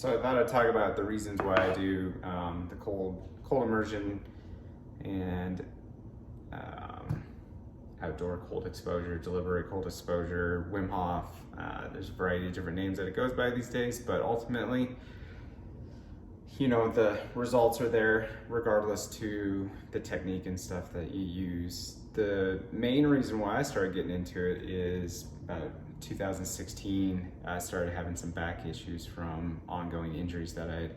So I thought I'd talk about the reasons why I do the cold immersion and outdoor cold exposure, deliberate cold exposure, Wim Hof. There's a variety of different names that it goes by these days, but ultimately, you know, the results are there regardless to the technique and stuff that you use. The main reason why I started getting into it is about 2016. I started having some back issues from ongoing injuries that I'd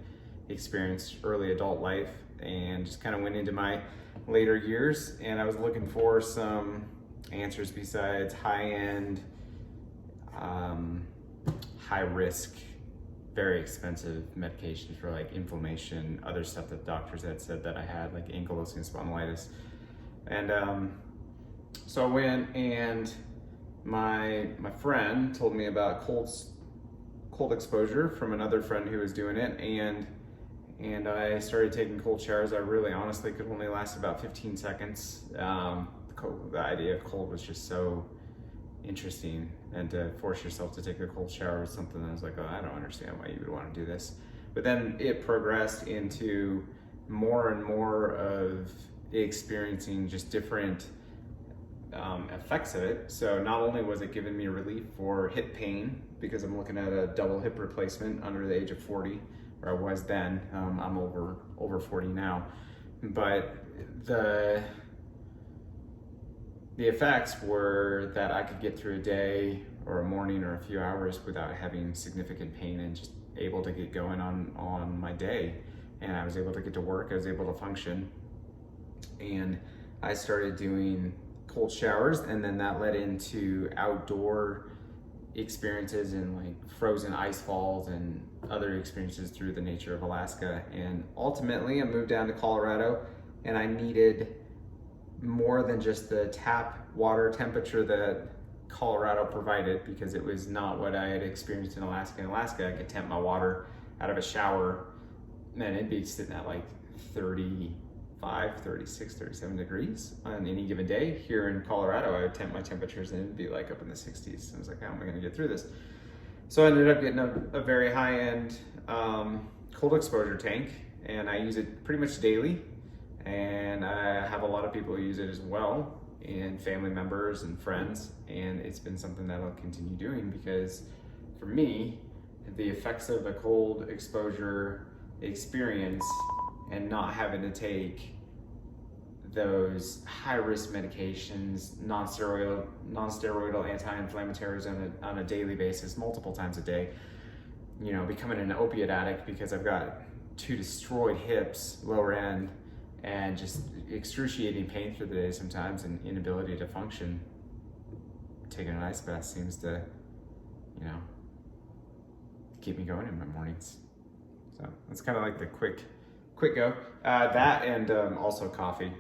experienced early adult life, and just kind of went into my later years, and I was looking for some answers besides high-end, high-risk, very expensive medications for like inflammation, other stuff that doctors had said that I had, like ankylosing spondylitis. And so I went, and my friend told me about cold exposure from another friend who was doing it, and I started taking cold showers. I really honestly could only last about 15 seconds. The idea of cold was just so interesting, and to force yourself to take a cold shower was something that I was like, oh, I don't understand why you would want to do this. But then it progressed into more and more of experiencing just different effects of it. So not only was it giving me relief for hip pain, because I'm looking at a double hip replacement under the age of 40, or I was then. I'm over 40 now, but the effects were that I could get through a day or a morning or a few hours without having significant pain, and just able to get going on my day. And I was able to get to work, I was able to function. And I started doing cold showers, and then that led into outdoor experiences and like frozen ice falls and other experiences through the nature of Alaska. And ultimately I moved down to Colorado, and I needed more than just the tap water temperature that Colorado provided, because it was not what I had experienced in Alaska. In Alaska, I could temp my water out of a shower, and it'd be sitting at like 35, 36, 37 degrees on any given day. Here in Colorado, I would temp my temperatures and it'd be like up in the 60s. I was like, how am I gonna get through this? So I ended up getting a very high-end cold exposure tank, and I use it pretty much daily. And I have a lot of people who use it as well, and family members and friends, and it's been something that I'll continue doing, because for me, the effects of the cold exposure experience and not having to take those high-risk medications, non-steroidal anti-inflammatories on a daily basis, multiple times a day, you know, becoming an opiate addict because I've got 2 destroyed hips, lower end, and just excruciating pain through the day sometimes, and inability to function. Taking an ice bath seems to, you know, keep me going in my mornings. So that's kind of like the quick go. That and also coffee.